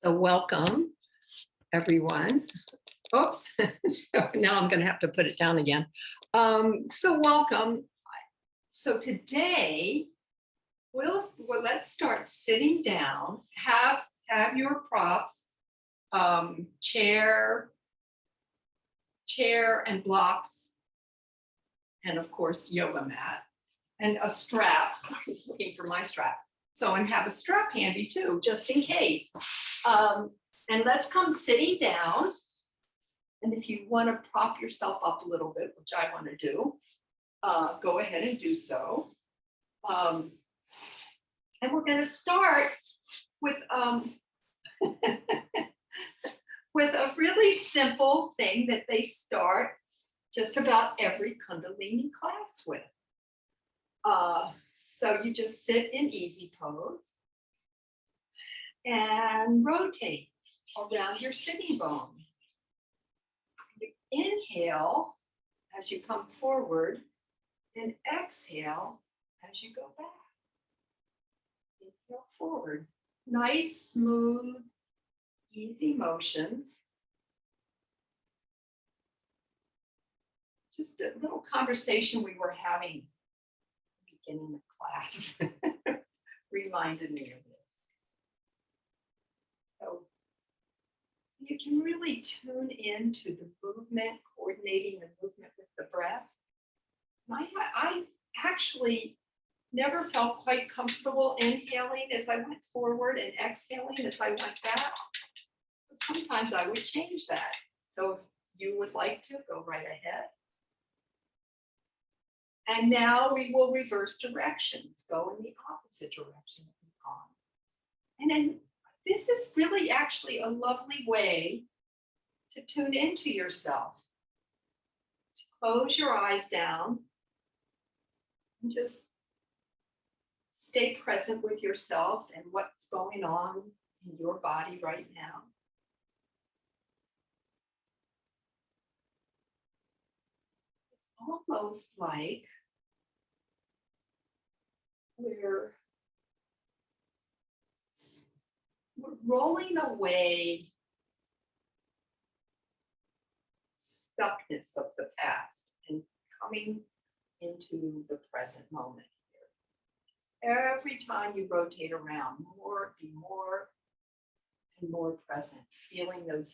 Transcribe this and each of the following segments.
So welcome, everyone. Oops, so now I'm going to have to put it down again. So welcome. So today, let's start sitting down. Have your props, chair and blocks, and of course yoga mat, and a strap. I was looking for my strap. So, and have a strap handy too, just in case. And let's come sitting down. And if you want to prop yourself up a little bit, which I want to do, go ahead and do so. And we're going to start with with a really simple thing that they start just about every Kundalini class with. So you just sit in easy pose and rotate around your sitting bones. You inhale as you come forward and exhale as you go back. Inhale forward. Nice, smooth, easy motions. Just a little conversation we were having at the beginning of class reminded me of this. So you can really tune into the movement, coordinating the movement with the breath. I actually never felt quite comfortable inhaling as I went forward and exhaling as I went back. Sometimes I would change that. So if you would like to, go right ahead. And now we will reverse directions, go in the opposite direction that we've gone. And then this is really actually a lovely way to tune into yourself. To close your eyes down and just stay present with yourself and what's going on in your body right now. It's almost like we're rolling away stuckness of the past and coming into the present moment here. Every time you rotate around, be more and more present, feeling the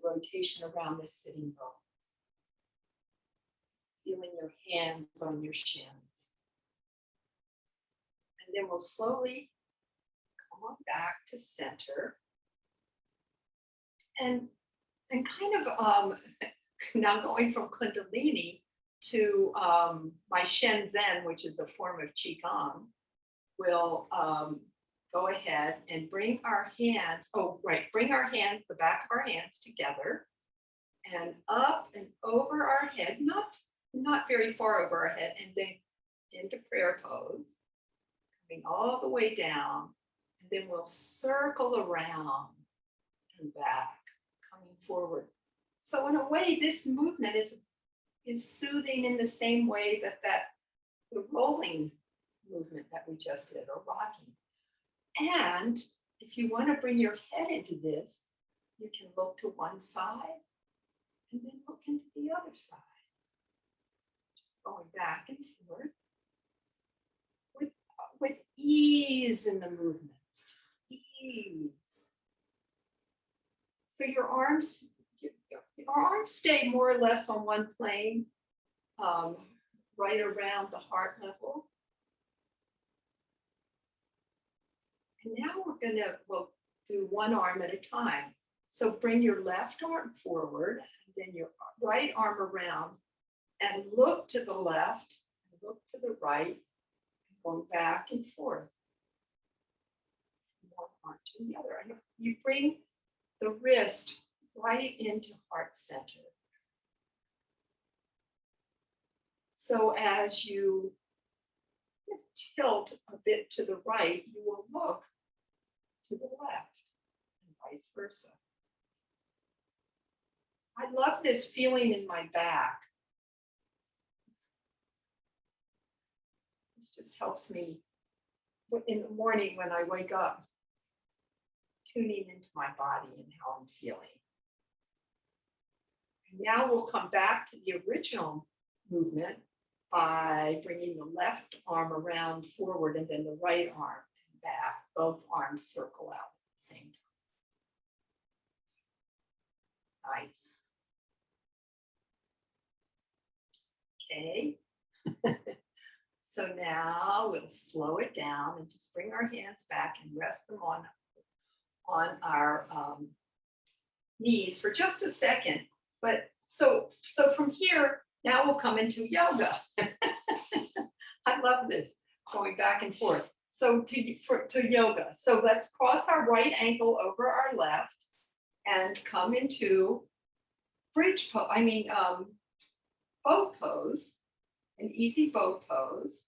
rotation around the sitting bones, feeling your hands on your shins. And then we'll slowly come on back to center. And kind of now going from Kundalini to my Shenzhen, which is a form of QiGong, we'll go ahead and bring our hands, the back of our hands together and up and over our head, not very far over our head, and then into prayer pose, coming all the way down, and then we'll circle around and back, coming forward. So in a way, this movement is soothing in the same way that the rolling movement that we just did, or rocking. And if you want to bring your head into this, you can look to one side and then look into the other side. Just going back and forth with ease in the movements, just ease. So your arms stay more or less on one plane, right around the heart level. And now we'll do one arm at a time. So bring your left arm forward, and then your right arm around, and look to the left, and look to the right, and going back and forth. One arm to the other. And you bring the wrist right into heart center. So as you tilt a bit to the right, you will look to the left and vice versa. I love this feeling in my back. This just helps me in the morning when I wake up tuning into my body and how I'm feeling. And now we'll come back to the original movement by bringing the left arm around forward and then the right arm back. Both arms circle out at the same time. Nice. Okay. So now we'll slow it down and just bring our hands back and rest them on our knees for just a second. But so from here, now we'll come into yoga. I love this, going back and forth. So to yoga. So let's cross our right ankle over our left and come into bridge pose. Boat pose, an easy boat pose.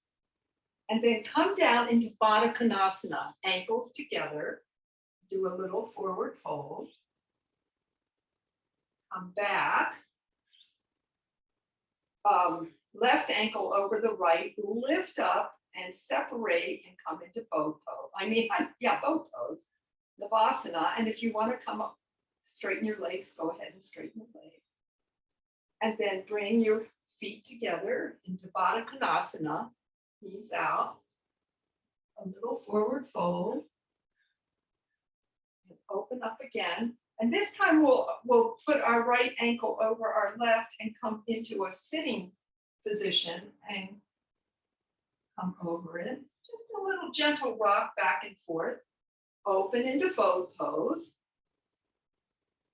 And then come down into Baddha Konasana, ankles together. Do a little forward fold. Come back. Left ankle over the right, lift up and separate and come into boat pose. Boat pose, Navasana. And if you want to come up, straighten your legs, go ahead and straighten the legs. And then bring your feet together into Baddha Konasana, knees out, a little forward fold, and open up again. And this time we'll put our right ankle over our left and come into a sitting position and come over it. Just a little gentle rock back and forth. Open into boat pose.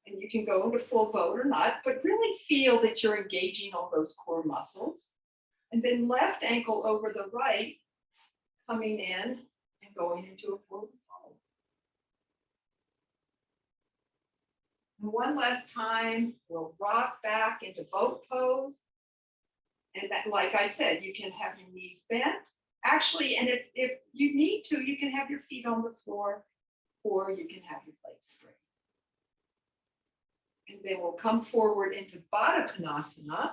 And you can go into full boat or not, but really feel that you're engaging all those core muscles. And then left ankle over the right, coming in and going into a forward fold. And one last time, we'll rock back into boat pose. And that, like I said, you can have your knees bent. Actually, and if you need to, you can have your feet on the floor, or you can have your legs straight. And then we'll come forward into Baddha Konasana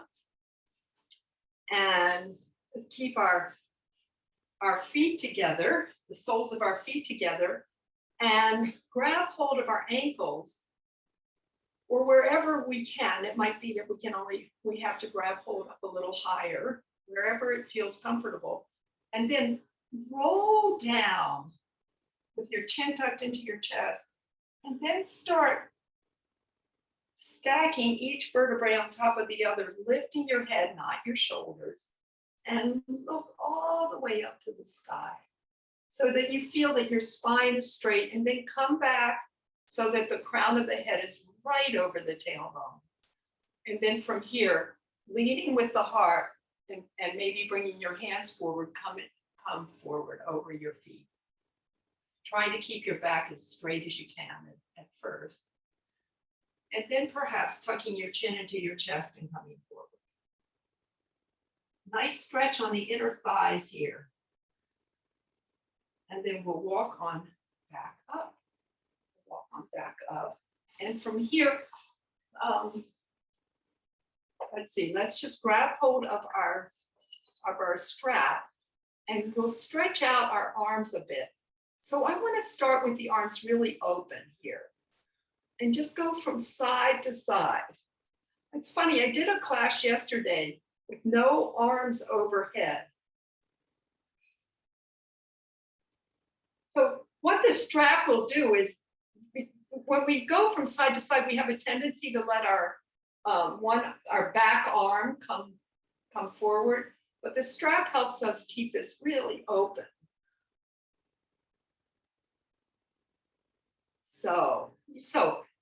and just keep our feet together, the soles of our feet together, and grab hold of our ankles or wherever we can. It might be that we have to grab hold up a little higher, wherever it feels comfortable. And then roll down with your chin tucked into your chest, and then start stacking each vertebrae on top of the other, lifting your head, not your shoulders, and look all the way up to the sky so that you feel that your spine is straight, and then come back so that the crown of the head is right over the tailbone. And then from here, leading with the heart and maybe bringing your hands forward, come forward over your feet. Trying to keep your back as straight as you can at first. And then perhaps tucking your chin into your chest and coming forward. Nice stretch on the inner thighs here. And then we'll walk on back up. Walk on back up. And from here, let's just grab hold of our strap, and we'll stretch out our arms a bit. So I want to start with the arms really open here and just go from side to side. It's funny, I did a class yesterday with no arms overhead. So what the strap will do is, when we go from side to side, we have a tendency to let our back arm come forward, but the strap helps us keep this really open. So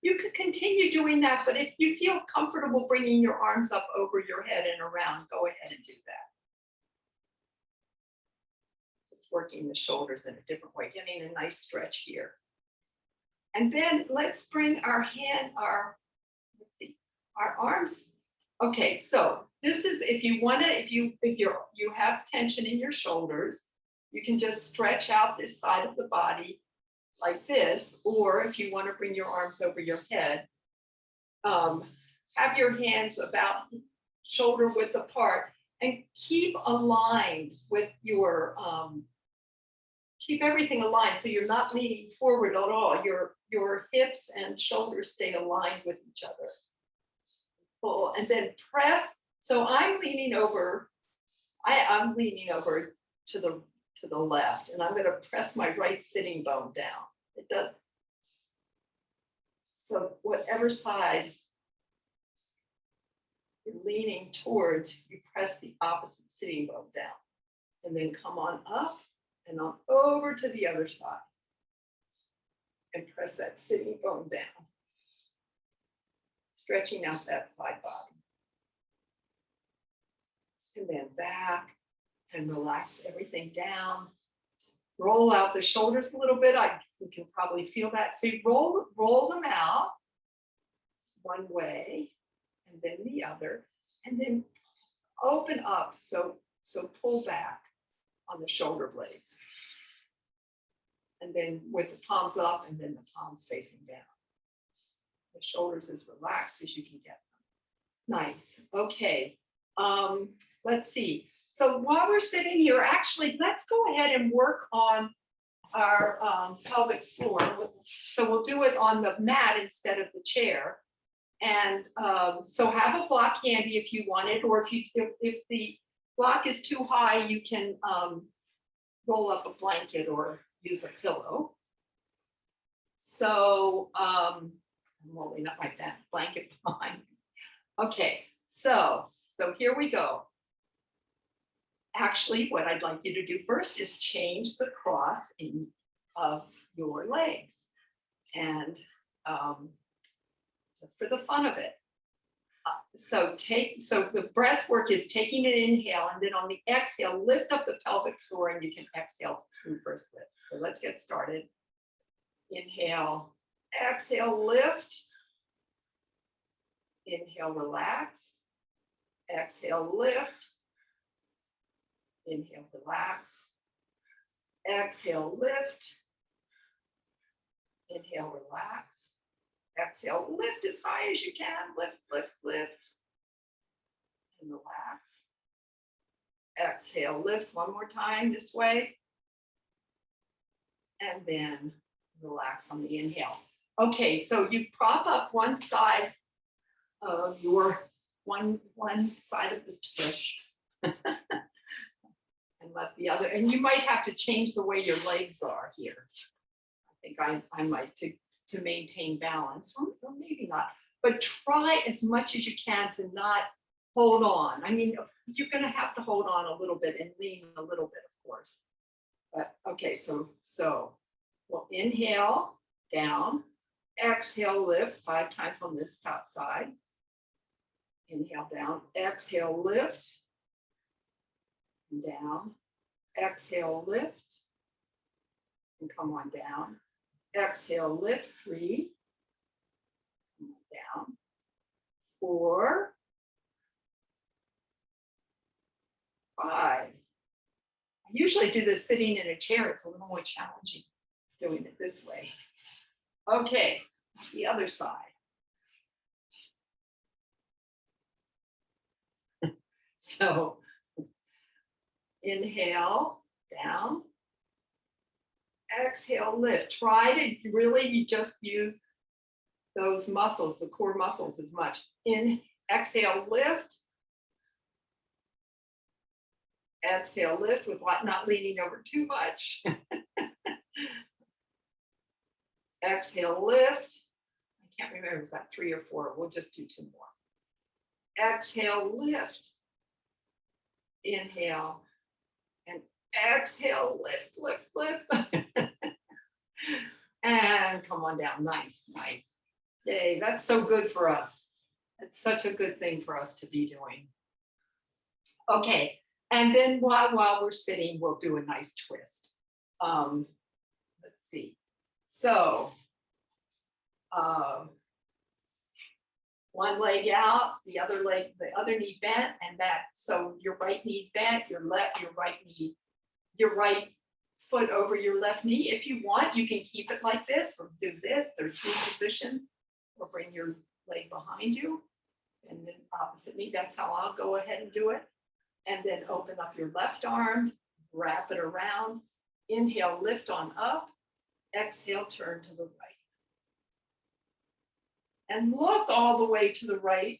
you could continue doing that, but if you feel comfortable bringing your arms up over your head and around, go ahead and do that. Just working the shoulders in a different way, getting a nice stretch here. And then let's bring our arms. Okay, so this is, if you have tension in your shoulders, you can just stretch out this side of the body like this, or if you want to bring your arms over your head, have your hands about shoulder width apart and keep aligned with your keep everything aligned, so you're not leaning forward at all. Your hips and shoulders stay aligned with each other. Pull and then press. So I'm leaning over. I'm leaning over to the left, and I'm going to press my right sitting bone down. It does. So whatever side you're leaning towards, you press the opposite sitting bone down, and then come on up and on over to the other side and press that sitting bone down, stretching out that side body. And then back and relax everything down. Roll out the shoulders a little bit. You can probably feel that. So you roll them out one way and then the other, and then open up. So pull back on the shoulder blades. And then with the palms up and then the palms facing down. The shoulders as relaxed as you can get them. Nice. Okay. Let's see. So while we're sitting here, actually, let's go ahead and work on our pelvic floor. So we'll do it on the mat instead of the chair. And so have a block handy if you want it, or if the block is too high, you can roll up a blanket or use a pillow. So I'm rolling up my blanket behind. Okay, so here we go. Actually, what I'd like you to do first is change the cross of your legs. And just for the fun of it. So the breath work is taking an inhale, and then on the exhale, lift up the pelvic floor, and you can exhale through first lifts. So let's get started. Inhale, exhale, lift. Inhale, relax. Exhale, lift. Inhale, relax. Exhale, lift. Inhale, relax. Exhale, lift as high as you can. Lift, lift, lift. And relax. Exhale, lift one more time this way. And then relax on the inhale. Okay, so you prop up one side of your one side of the tush. And let the other, and you might have to change the way your legs are here. I think I might to maintain balance, or maybe not, but try as much as you can to not hold on. I mean, you're going to have to hold on a little bit and lean a little bit, of course. But okay, so we'll inhale down, exhale, lift 5 times on this top side. Inhale down, exhale, lift, and down, exhale, lift, and come on down. Exhale, lift 3, come on down, 4, 5. I usually do this sitting in a chair. It's a little more challenging doing it this way. Okay, the other side. So inhale, down. Exhale, lift. Try to really just use those muscles, the core muscles as much. Exhale, lift. Exhale, lift with not leaning over too much. Exhale, lift. I can't remember, is that 3 or 4? We'll just do 2 more. Exhale, lift. Inhale. And exhale, lift, lift, lift. And come on down. Nice, nice. Yay, that's so good for us. It's such a good thing for us to be doing. Okay, and then while we're sitting, we'll do a nice twist. Let's see. So, one leg out, the other knee bent, and that. So your right knee bent, your right foot over your left knee. If you want, you can keep it like this, or do this. There's 2 positions, or bring your leg behind you, and then opposite knee. That's how I'll go ahead and do it. And then open up your left arm, wrap it around, Inhale, lift on up. Exhale, turn to the right. And look all the way to the right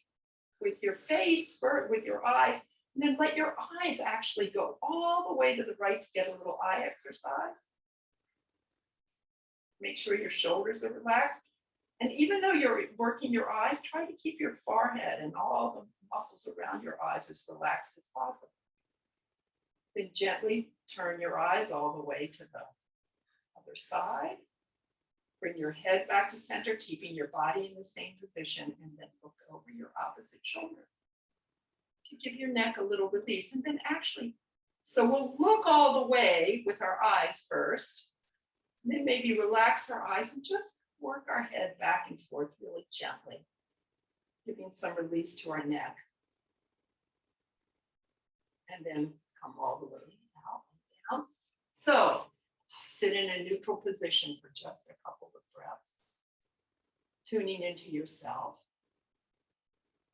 with your face, with your eyes, and then let your eyes actually go all the way to the right to get a little eye exercise. Make sure your shoulders are relaxed. And even though you're working your eyes, try to keep your forehead and all the muscles around your eyes as relaxed as possible. Then gently turn your eyes all the way to the other side. Bring your head back to center, keeping your body in the same position, and then look over your opposite shoulder to give your neck a little release. And then actually, so we'll look all the way with our eyes first, and then maybe relax our eyes and just work our head back and forth really gently, giving some release to our neck. And then come all the way out and down. So sit in a neutral position for just a couple of breaths, tuning into yourself.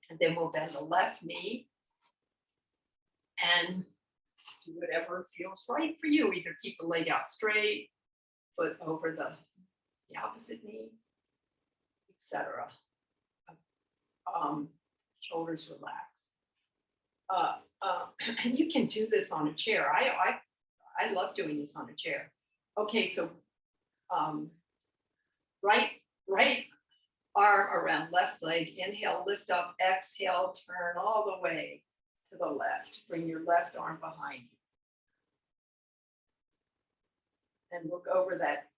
And then we'll bend the left knee and do whatever feels right for you. Either keep the leg out straight, foot over the opposite knee, etc. Shoulders relax. And you can do this on a chair. I love doing this on a chair. Okay, so right arm around left leg. Inhale, lift up. Exhale, turn all the way to the left. Bring your left arm behind you. And look over that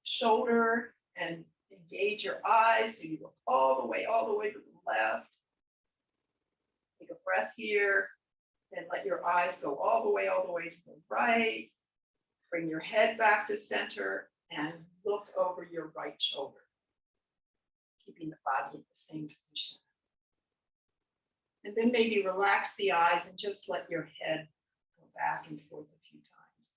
shoulder and engage your eyes. So you look all the way to the left. Take a breath here. Then let your eyes go all the way to the right. Bring your head back to center and look over your right shoulder, keeping the body in the same position. And then maybe relax the eyes and just let your head go back and forth a few times.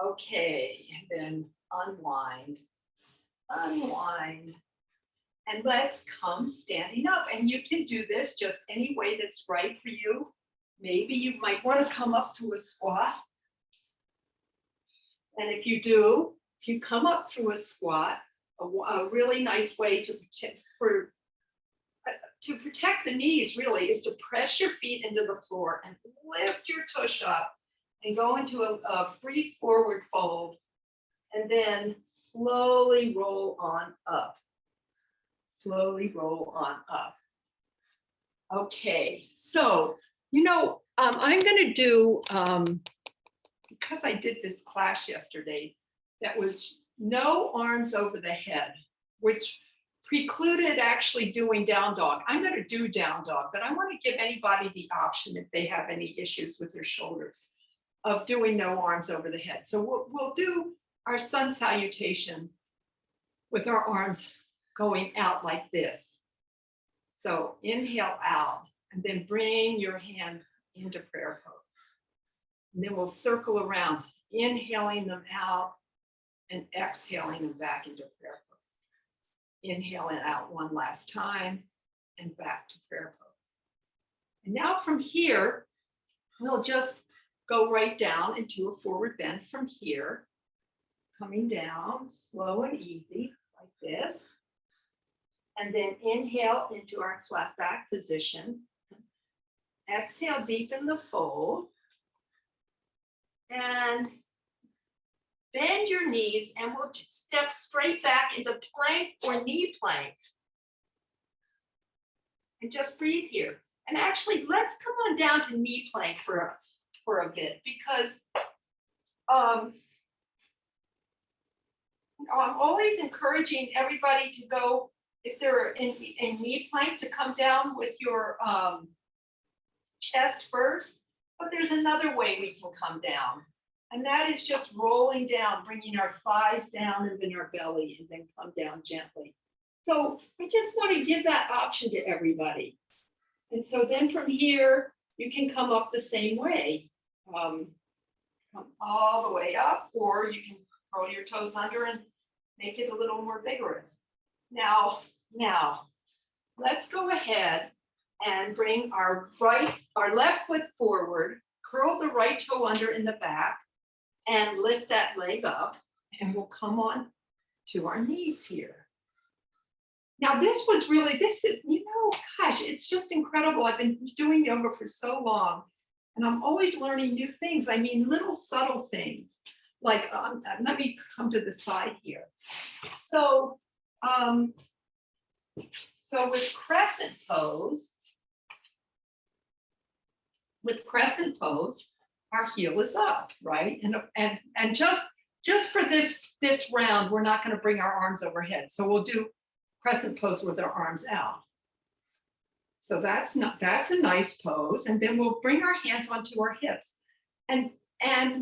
Okay, and then unwind. And let's come standing up. And you can do this just any way that's right for you. Maybe you might want to come up to a squat. And if you come up to a squat, a really nice way to protect the knees really is to press your feet into the floor and lift your tush up and go into a free forward fold. And then slowly roll on up. Slowly roll on up. Okay, so, I'm going to do, because I did this class yesterday, that was no arms over the head, which precluded actually doing down dog. I'm going to do down dog, but I want to give anybody the option if they have any issues with their shoulders of doing no arms over the head. So we'll do our sun salutation with our arms going out like this. So inhale out and then bring your hands into prayer pose. And then we'll circle around, inhaling them out and exhaling them back into prayer pose. Inhaling out one last time and back to prayer pose. And now from here, we'll just go right down into a forward bend from here, coming down slow and easy like this. And then inhale into our flat back position. Exhale, deepen the fold. And bend your knees and we'll step straight back into plank or knee plank. And just breathe here. And actually, let's come on down to knee plank for a bit because I'm always encouraging everybody to go, if they're in knee plank, to come down with your chest first. But there's another way we can come down. And that is just rolling down, bringing our thighs down and then our belly, and then come down gently. So I just want to give that option to everybody. And so then from here, you can come up the same way. Come all the way up, or you can curl your toes under and make it a little more vigorous. Now, let's go ahead and bring our left foot forward, curl the right toe under in the back, and lift that leg up, and we'll come on to our knees here. Now, this is, gosh, it's just incredible. I've been doing yoga for so long, and I'm always learning new things. I mean, little subtle things, like, let me come to the side here. So with crescent pose, our heel is up, right? And just for this round, we're not going to bring our arms overhead. So we'll do crescent pose with our arms out. So that's a nice pose. And then we'll bring our hands onto our hips and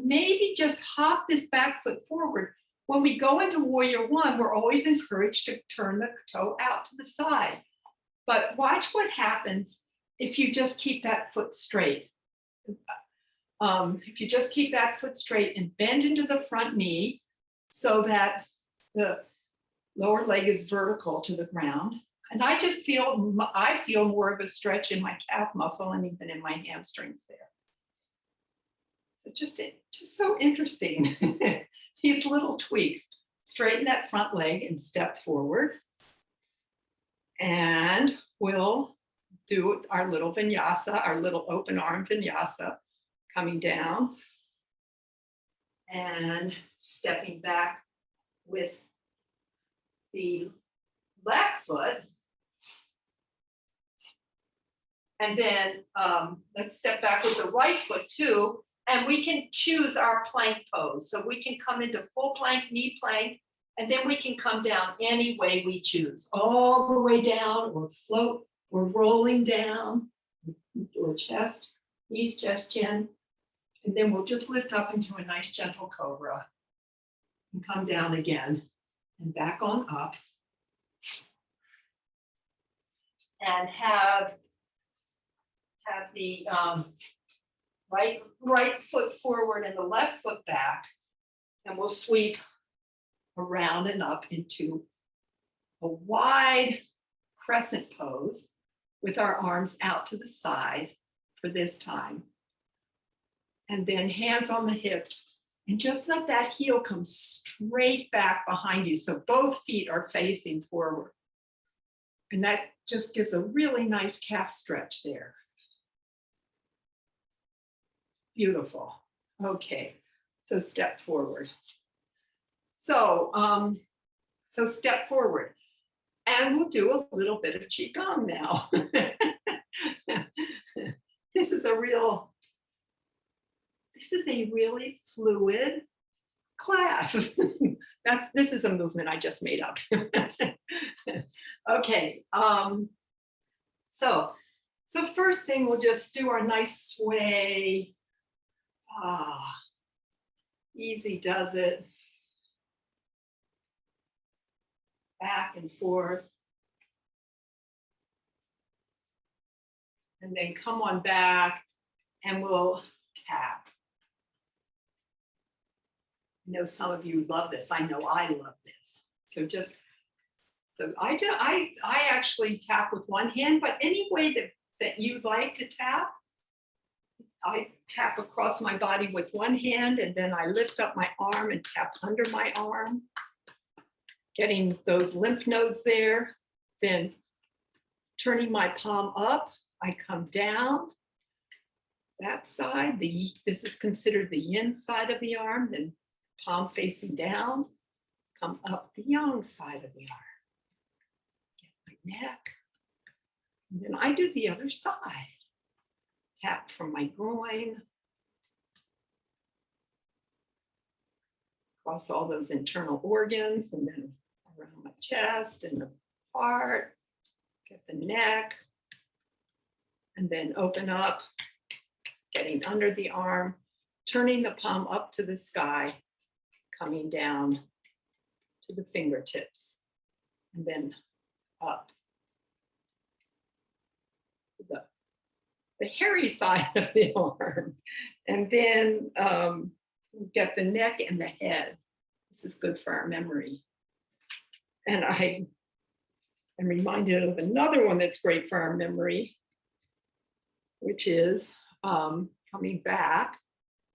maybe just hop this back foot forward. When we go into warrior one, we're always encouraged to turn the toe out to the side. But watch what happens if you just keep that foot straight. If you just keep that foot straight and bend into the front knee so that the lower leg is vertical to the ground. And I feel more of a stretch in my calf muscle and even in my hamstrings there. So just so interesting. These little tweaks. Straighten that front leg and step forward. And we'll do our little vinyasa, our little open arm vinyasa, coming down and stepping back with the left foot. And then let's step back with the right foot too. And we can choose our plank pose. So we can come into full plank, knee plank, and then we can come down any way we choose, all the way down or float or rolling down, or chest, knees, chest, chin. And then we'll just lift up into a nice gentle cobra and come down again and back on up. And have the right foot forward and the left foot back, and we'll sweep around and up into a wide crescent pose with our arms out to the side for this time. And then hands on the hips, and just let that heel come straight back behind you. So both feet are facing forward. And that just gives a really nice calf stretch there. Beautiful. Okay, so step forward. So step forward. And we'll do a little bit of QiGong now. This is a really fluid class. This is a movement I just made up. Okay, so first thing, we'll just do our nice sway. Easy does it. Back and forth. And then come on back and we'll tap. I know some of you love this. I know I love this. So I actually tap with one hand, but any way that you like to tap, I tap across my body with one hand, and then I lift up my arm and tap under my arm, getting those lymph nodes there. Then turning my palm up, I come down that side. This is considered the yin side of the arm. Then palm facing down, come up the yang side of the arm. Get my neck. And then I do the other side. Tap from my groin. Across all those internal organs, and then around my chest and the heart. Get the neck. And then open up, getting under the arm, turning the palm up to the sky, coming down to the fingertips, and then up to the hairy side of the arm. And then get the neck and the head. This is good for our memory. And I I'm reminded of another one that's great for our memory, which is coming back,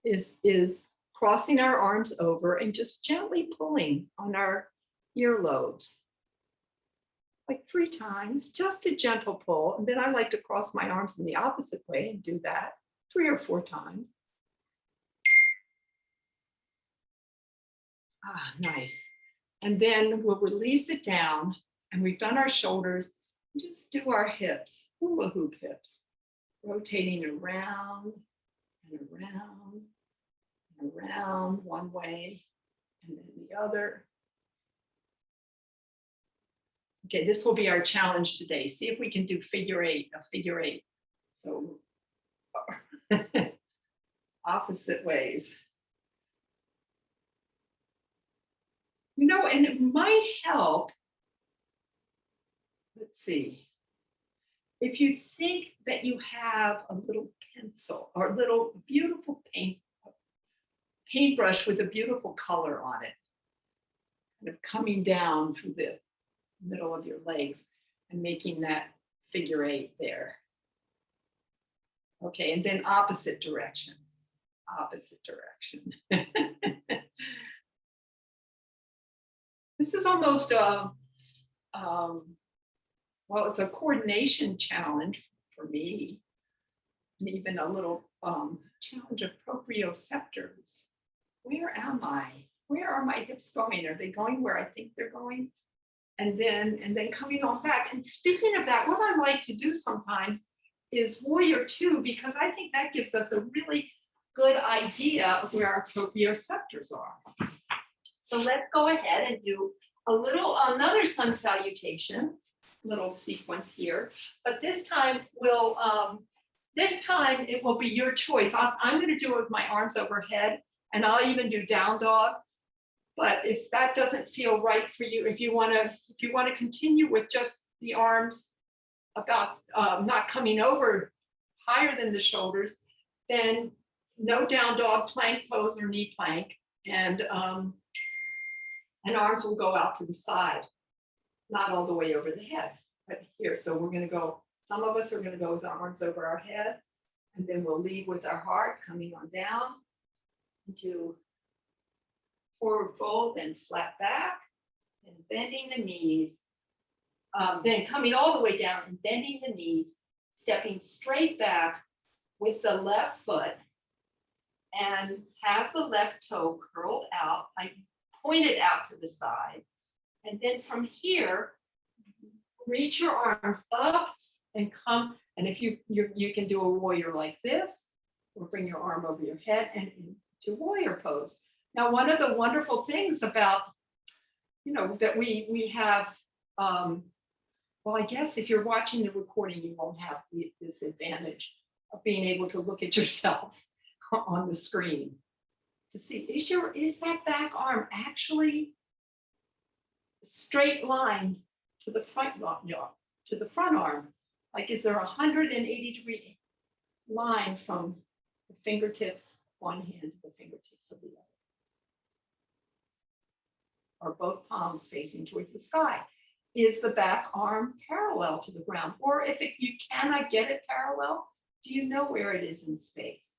is crossing our arms over and just gently pulling on our earlobes. Like 3 times, just a gentle pull. And then I like to cross my arms in the opposite way and do that 3 or 4 times. Ah, nice. And then we'll release it down, and we've done our shoulders. Just do our hips, hula hoop hips, rotating around and around and around one way and then the other. Okay, this will be our challenge today. See if we can do figure 8, a figure 8. So opposite ways. You know, and it might help. Let's see. If you think that you have a little pencil or a little beautiful paintbrush with a beautiful color on it, kind of coming down through the middle of your legs and making that figure 8 there. Okay, and then opposite direction. Opposite direction. This is almost well, it's a coordination challenge for me, and even a little challenge of proprioceptors. Where am I? Where are my hips going? Are they going where I think they're going? And then coming on back. And speaking of that, what I like to do sometimes is warrior 2, because I think that gives us a really good idea of where our proprioceptors are. So let's go ahead and do another sun salutation, little sequence here. But this time it will be your choice. I'm going to do it with my arms overhead, and I'll even do down dog. But if that doesn't feel right for you, if you want to continue with just the arms about not coming over higher than the shoulders, then no down dog, plank pose or knee plank, and arms will go out to the side, not all the way over the head, but here. So we're going to go. Some of us are going to go with arms over our head, and then we'll lead with our heart coming on down into forward fold, then flat back, and bending the knees, then coming all the way down and bending the knees, stepping straight back with the left foot, and have the left toe curled out, like pointed out to the side. And then from here, reach your arms up and come. And if you can do a warrior like this, or bring your arm over your head and into warrior pose. Now, one of the wonderful things about, that we have, well, I guess if you're watching the recording, you won't have this advantage of being able to look at yourself on the screen to see, is that back arm actually a straight line to the front arm? Like, is there a 180-degree line from the fingertips of one hand to the fingertips of the other? Or both palms facing towards the sky? Is the back arm parallel to the ground? Or if you cannot get it parallel, do you know where it is in space?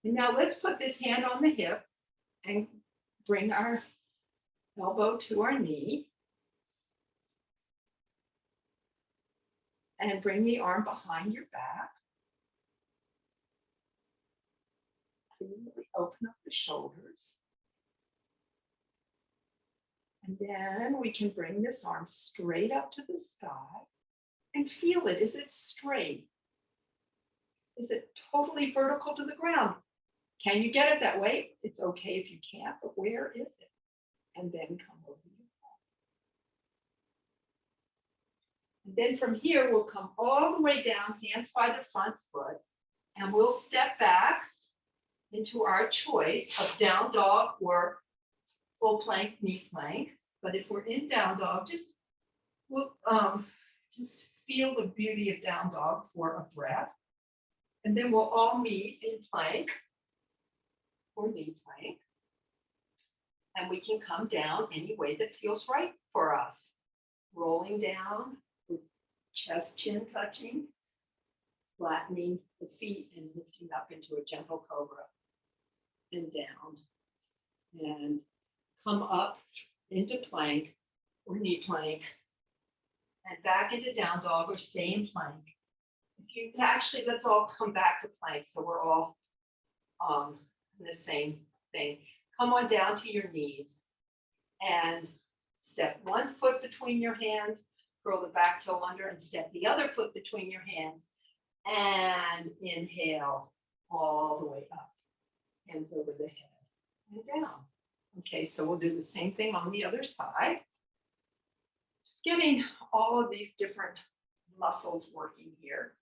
And now let's put this hand on the hip and bring our elbow to our knee. And bring the arm behind your back. So you really open up the shoulders. And then we can bring this arm straight up to the sky and feel it. Is it straight? Is it totally vertical to the ground? Can you get it that way? It's okay if you can't, but where is it? And then come over your back. And then from here, we'll come all the way down, hands by the front foot, and we'll step back into our choice of down dog or full plank, knee plank. But if we're in down dog, just feel the beauty of down dog for a breath. And then we'll all meet in plank or knee plank. And we can come down any way that feels right for us. rolling down, chest, chin touching, flattening the feet and lifting up into a gentle cobra and down. And come up into plank or knee plank and back into down dog or stay in plank. If you actually, let's all come back to plank so we're all in the same thing. Come on down to your knees and step one foot between your hands, curl the back toe under and step the other foot between your hands and inhale all the way up, hands over the head and down. Okay, so we'll do the same thing on the other side. Just getting all of these different muscles working here.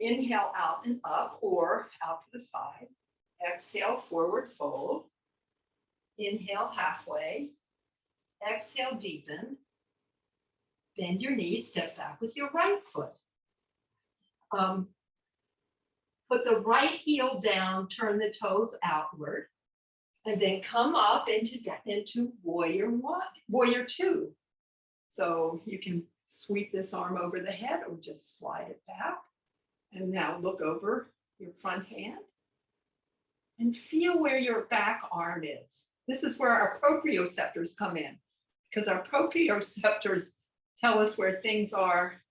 Inhale out and up or out to the side. Exhale, forward fold. Inhale, halfway. Exhale, deepen. Bend your knees, step back with your right foot. Put the right heel down, turn the toes outward, and then come up into warrior two. So you can sweep this arm over the head or just slide it back. And now look over your front hand and feel where your back arm is. This is where our proprioceptors come in, because our proprioceptors tell us where things are,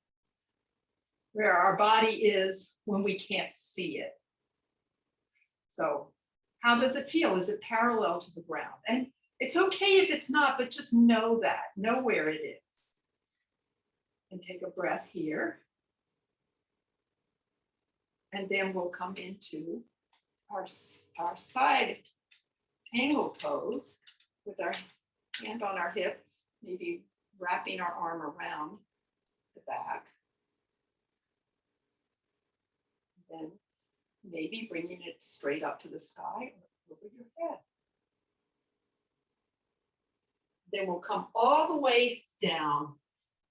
where our body is when we can't see it. So how does it feel? Is it parallel to the ground? And it's okay if it's not, but just know that, know where it is. And take a breath here. And then we'll come into our side angle pose with our hand on our hip, maybe wrapping our arm around the back. Then maybe bringing it straight up to the sky or over your head. Then we'll come all the way down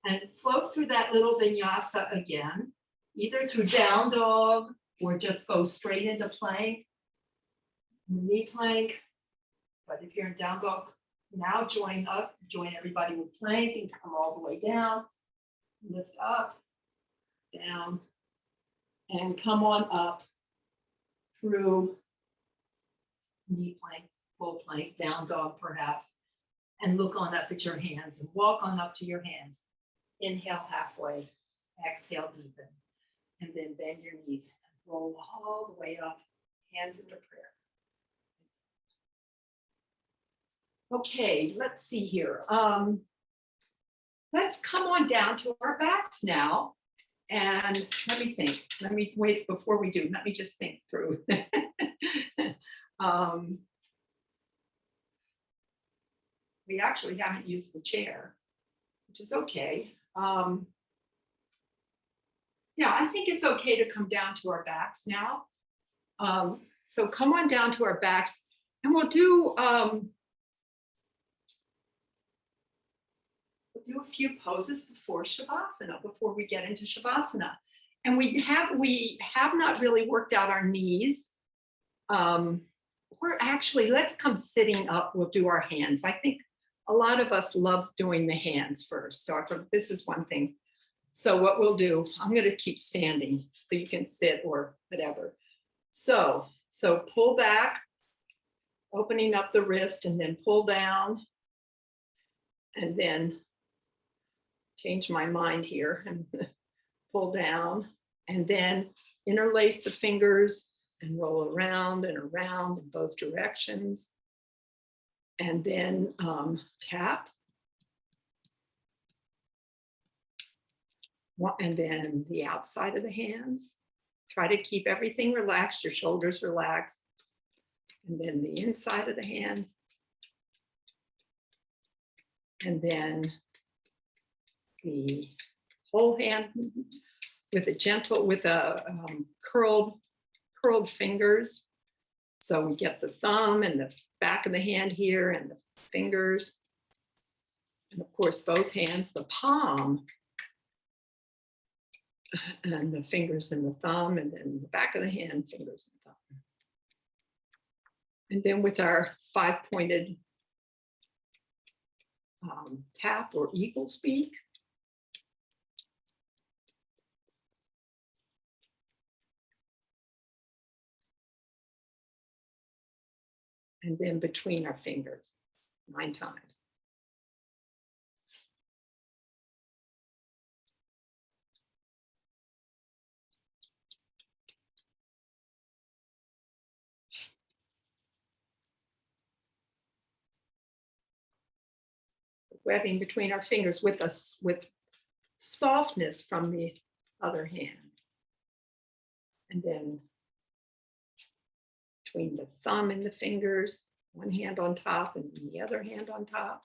and float through that little vinyasa again, either through down dog or just go straight into plank, knee plank. But if you're in down dog, now join everybody with plank and come all the way down, lift up, down, and come on up through knee plank, full plank, down dog perhaps, and look on up at your hands and walk on up to your hands. Inhale halfway, exhale deepen, and then bend your knees and roll all the way up, hands into prayer. Okay, let's see here. Let's come on down to our backs now. And let me think. Let me wait before we do. Let me just think through. We actually haven't used the chair, which is okay. Yeah, I think it's okay to come down to our backs now. So come on down to our backs, and we'll do a few poses before Shavasana, before we get into Shavasana. And we have not really worked out our knees. We're actually, let's come sitting up, we'll do our hands. I think a lot of us love doing the hands first. So this is one thing. So what we'll do, I'm gonna keep standing so you can sit or whatever. So pull back, opening up the wrist and then pull down and then change my mind here and pull down and then interlace the fingers and roll around and around in both directions. And then tap. And then the outside of the hands. Try to keep everything relaxed, your shoulders relaxed. And then the inside of the hands. And then the whole hand with curled fingers. So we get the thumb and the back of the hand here and the fingers. And of course, both hands, the palm and the fingers and the thumb, and then the back of the hand, fingers and thumb. And then with our 5-pointed tap or eagle speak, and then between our fingers 9 times. Webbing between our fingers with softness from the other hand. And then between the thumb and the fingers, one hand on top and the other hand on top.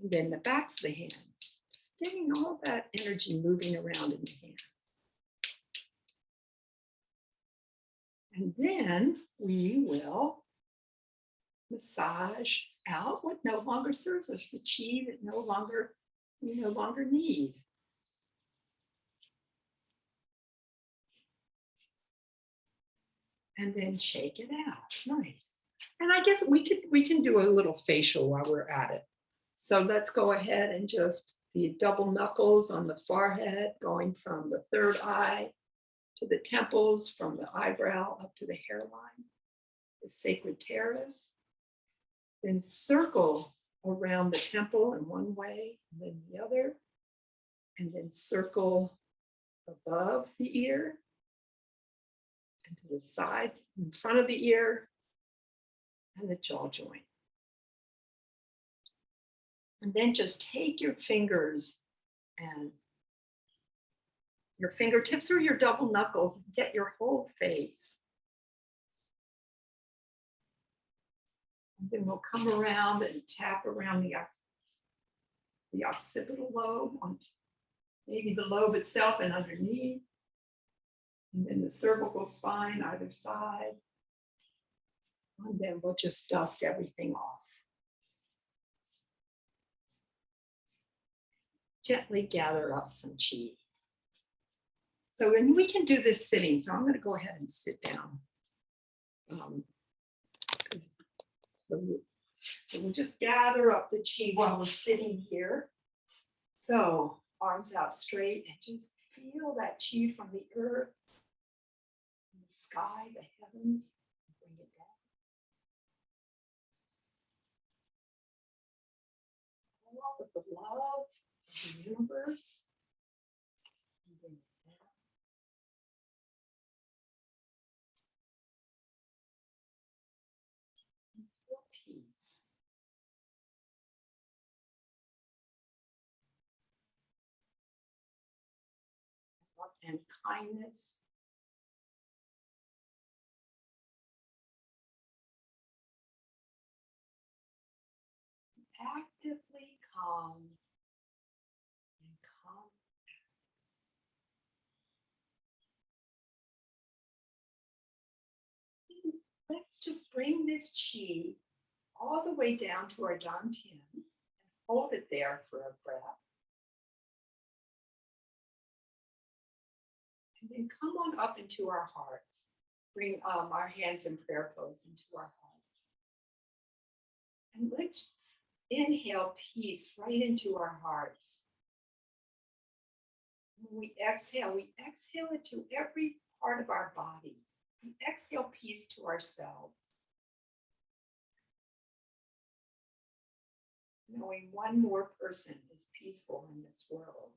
And then the backs of the hands, just getting all that energy moving around in the hands. And then we will massage out what no longer serves us, the chi that we no longer need. And then shake it out. Nice. And I guess we can do a little facial while we're at it. So let's go ahead and just the double knuckles on the forehead, going from the third eye to the temples, from the eyebrow up to the hairline, the sacred teres. Then circle around the temple in one way, and then the other, and then circle above the ear and to the side, in front of the ear, and the jaw joint. And then just take your fingers and your fingertips or your double knuckles, get your whole face. And then we'll come around and tap around the occipital lobe, on maybe the lobe itself and underneath. And then the cervical spine, either side. And then we'll just dust everything off. Gently gather up some chi. So, and we can do this sitting. So I'm going to go ahead and sit down. So we'll just gather up the chi while we're sitting here. So arms out straight and just feel that chi from the earth, the sky, the heavens. Bring it down. All with the love of the universe. And bring it down. And feel peace. Love and kindness. Actively calm and calm. Let's just bring this chi all the way down to our dantian and hold it there for a breath. And then come on up into our hearts. Bring our hands in prayer pose into our hearts. And let's inhale peace right into our hearts. When we exhale it to every part of our body. We exhale peace to ourselves. Knowing one more person is peaceful in this world.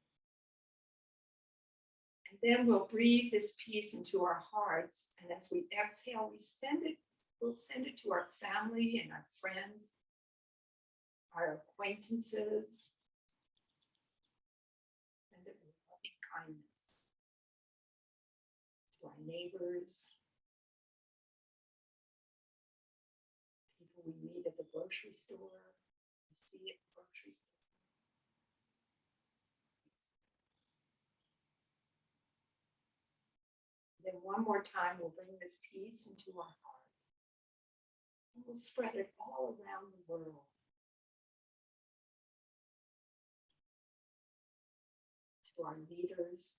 And then we'll breathe this peace into our hearts. And as we exhale, we'll send it to our family and our friends, our acquaintances, send it with loving kindness to our neighbors, people we meet at the grocery store, we see at the grocery store. Then one more time, we'll bring this peace into our hearts. And we'll spread it all around the world. To our leaders,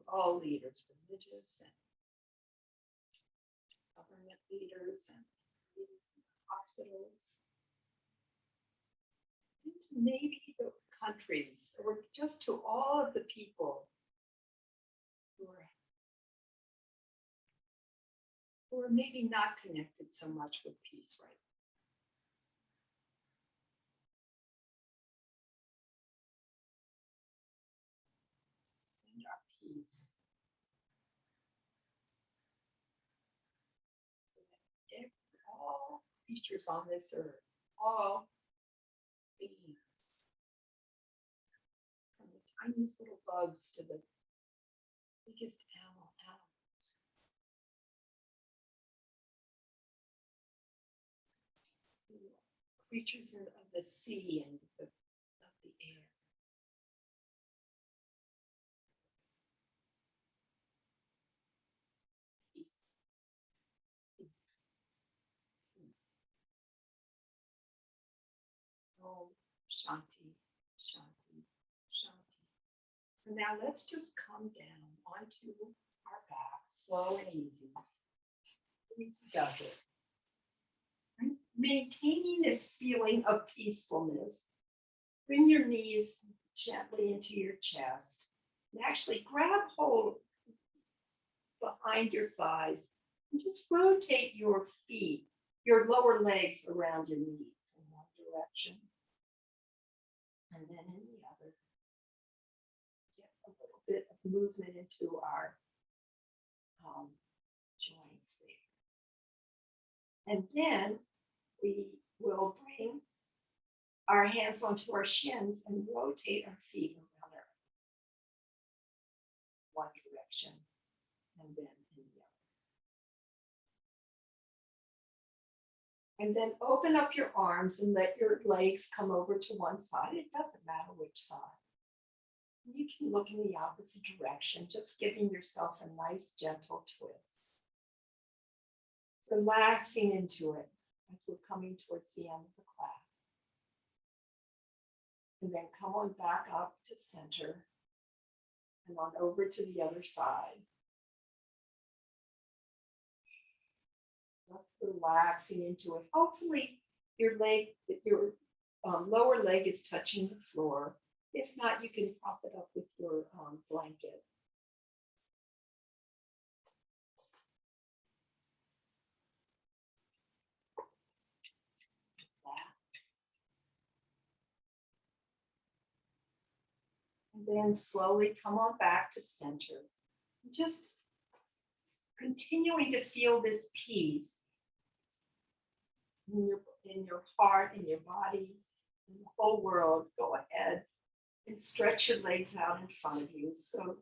all leaders, religious and government leaders and leaders in hospitals, and maybe the countries, or just to all of the people who are maybe not connected so much with peace right now. Send our peace. All creatures on this earth, all beings, from the tiniest little bugs to the biggest animals, creatures of the sea and of the air. Peace, peace, peace. Oh, Shanti, Shanti, Shanti. So now let's just come down onto our back, slow and easy. Easy does it. And maintaining this feeling of peacefulness, bring your knees gently into your chest and actually grab hold behind your thighs and just rotate your feet, your lower legs around your knees in one direction and then in the other. Get a little bit of movement into our joints there. And then we will bring our hands onto our shins and rotate our feet around our one direction and then in the other. And then open up your arms and let your legs come over to one side. It doesn't matter which side. You can look in the opposite direction, just giving yourself a nice gentle twist. Relaxing into it as we're coming towards the end of the class. And then come on back up to center and on over to the other side. Just relaxing into it. Hopefully your lower leg is touching the floor. If not, you can prop it up with your blanket. And then slowly come on back to center. Just continuing to feel this peace in your heart, in your body, in the whole world. Go ahead and stretch your legs out in front of you so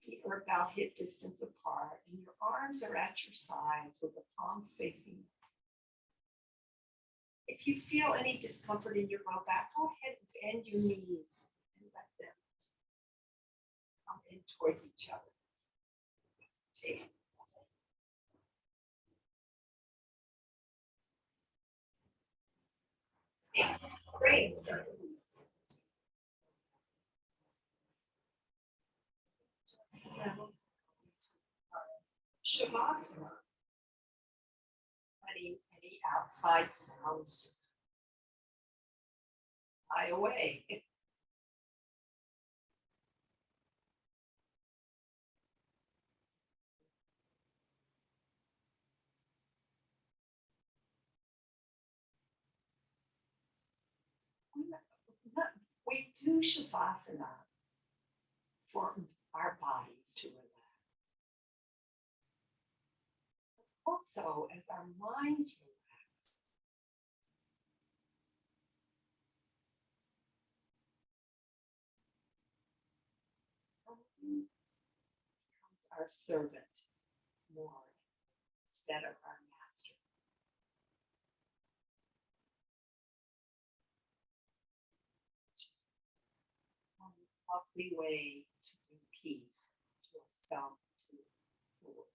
feet are about hip distance apart and your arms are at your sides with the palms facing. If you feel any discomfort in your low back, go ahead and bend your knees and let them come in towards each other. Take. Great. Just settle Shavasana. Any outside sounds, just fly away. We do Shavasana for our bodies to relax. Also, as our minds relax, becomes our servant more instead of our master. One lovely way to bring peace to ourselves, to the world.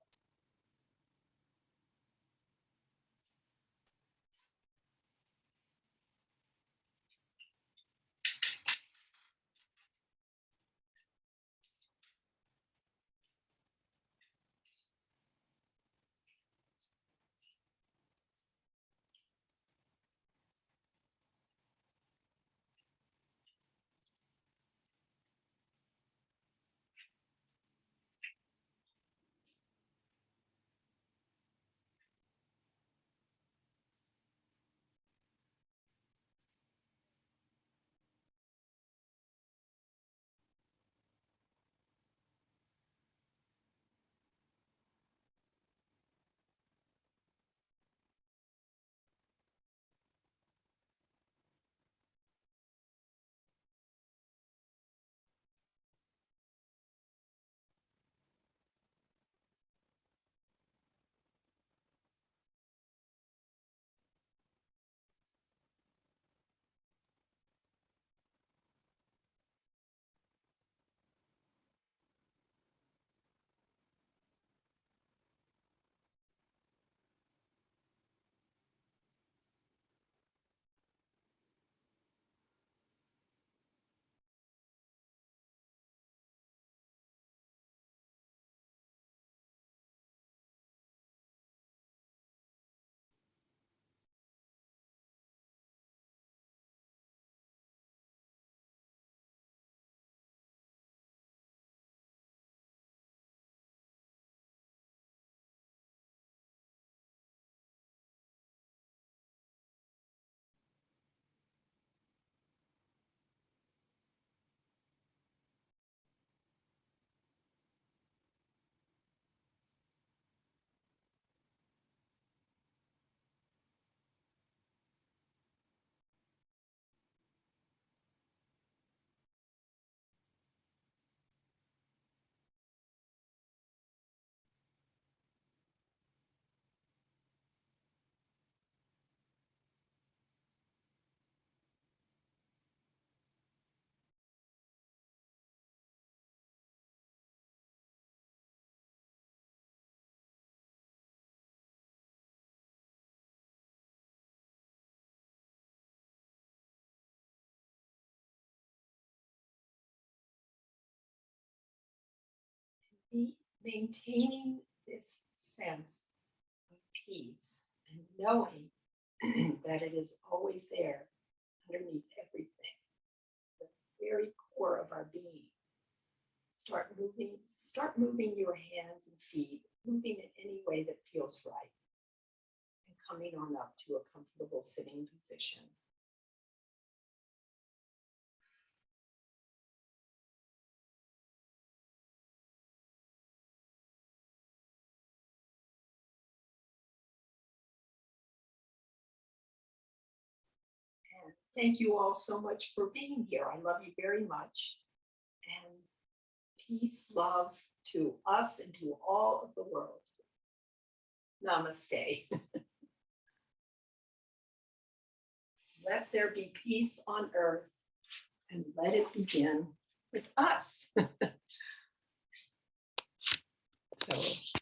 maintaining this sense of peace and knowing that it is always there underneath everything, the very core of our being. Start moving your hands and feet, moving in any way that feels right, and coming on up to a comfortable sitting position. And thank you all so much for being here. I love you very much. And peace, love to us and to all of the world. Namaste. Let there be peace on earth, and let it begin with us. So